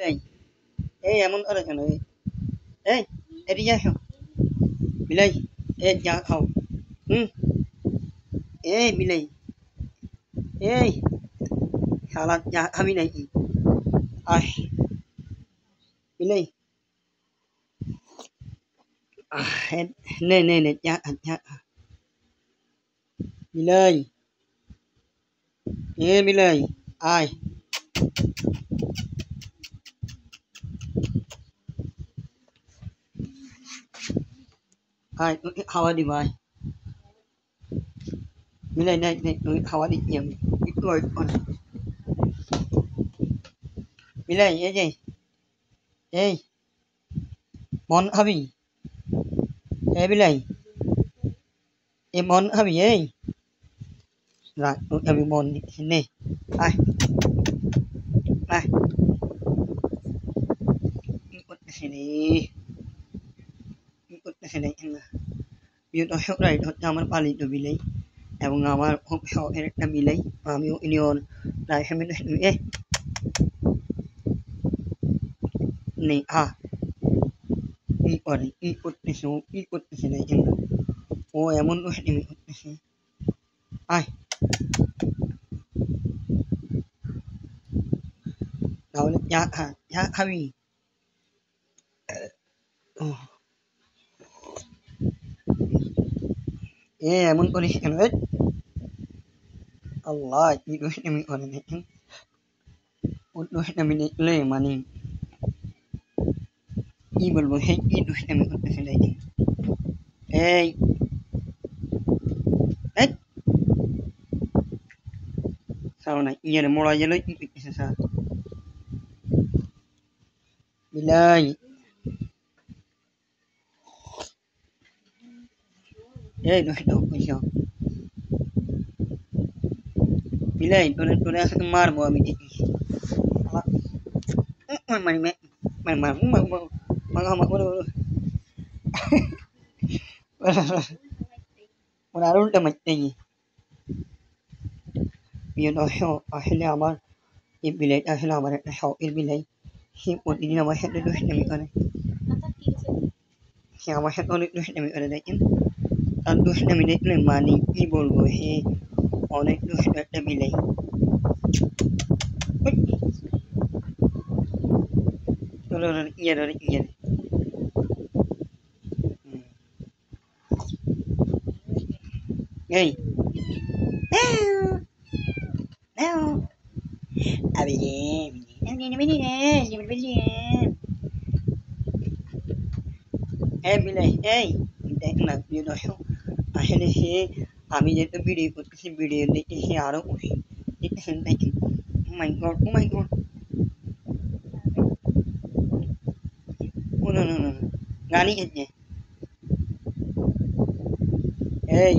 Bilay. Amon ở đây này. Đi ra không? Bilay. Ja không. Bilay. Halat ja kami này. Ai, Bilay. Nè, ja, Bilay. Bilay. Ai, hawa di bay. Bilay này, hawa di nhầm. Ít rồi con. Bilay, gì? Mon habi. Bilay. Mon habi, Rồi, habi mon nè. Ai, ikut ke sini. Biar tahu right, zaman paling tu bilay. এবং আমার খুব শখের একটা মিলাই আমিও union life নেই করতেছে না এখানে ও এমন দুষ্টামি করতেছে আয় তাহলে চা খাবি এমন করিস কেন আল্লাহ কি দুষ্টামি করে দেখেন ও দুষ্টামি দেখলে মানে কি বলবো হে কি দুষ্টামি করতেছে দেখেন এই sao này giờ mua lại lấy sao bilay nó đâu có sao bilay tôi đã mar bo আমি দেখি মানে মানে আর উল্টা মারতে Yun ahli আমার এই বিলাইটা আসলে আমার একটা শখের বিলাই সে প্রতিদিন আমার সাথে দুষ্টামি করে সে আমার সাথে অনেক দুষ্টামি করে দেখেন তার দুষ্টামি দেখলে মানে কি বলবো সে অনেক দুষ্ট একটা বিলাই চলো ইয়ে এই bilay দেখ না প্রিয় দর্শক আসলে সে আমি যেহেতু ভিডিও করতেছি ভিডিও দেখে সে আরো খুশি দেখতেছেন দেখেন মাই গড নো গানি খেতে এই